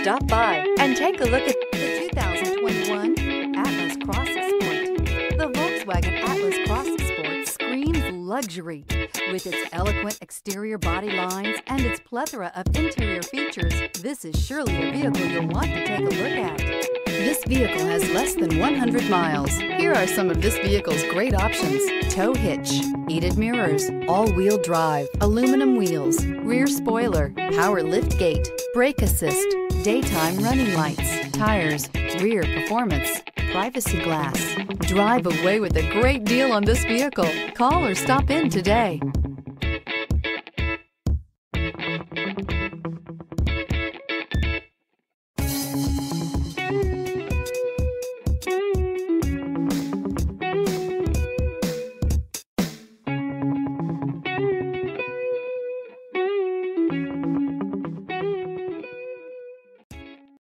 Stop by and take a look at the 2021 Atlas Cross Sport. The Volkswagen Atlas Cross Sport screams luxury. With its eloquent exterior body lines and its plethora of interior features, this is surely a vehicle you'll want to take a look at. This vehicle has less than 100 miles. Here are some of this vehicle's great options: tow hitch, heated mirrors, all-wheel drive, aluminum wheels, rear spoiler, power liftgate, brake assist, daytime running lights, tires, rear performance, privacy glass. Drive away with a great deal on this vehicle. Call or stop in today.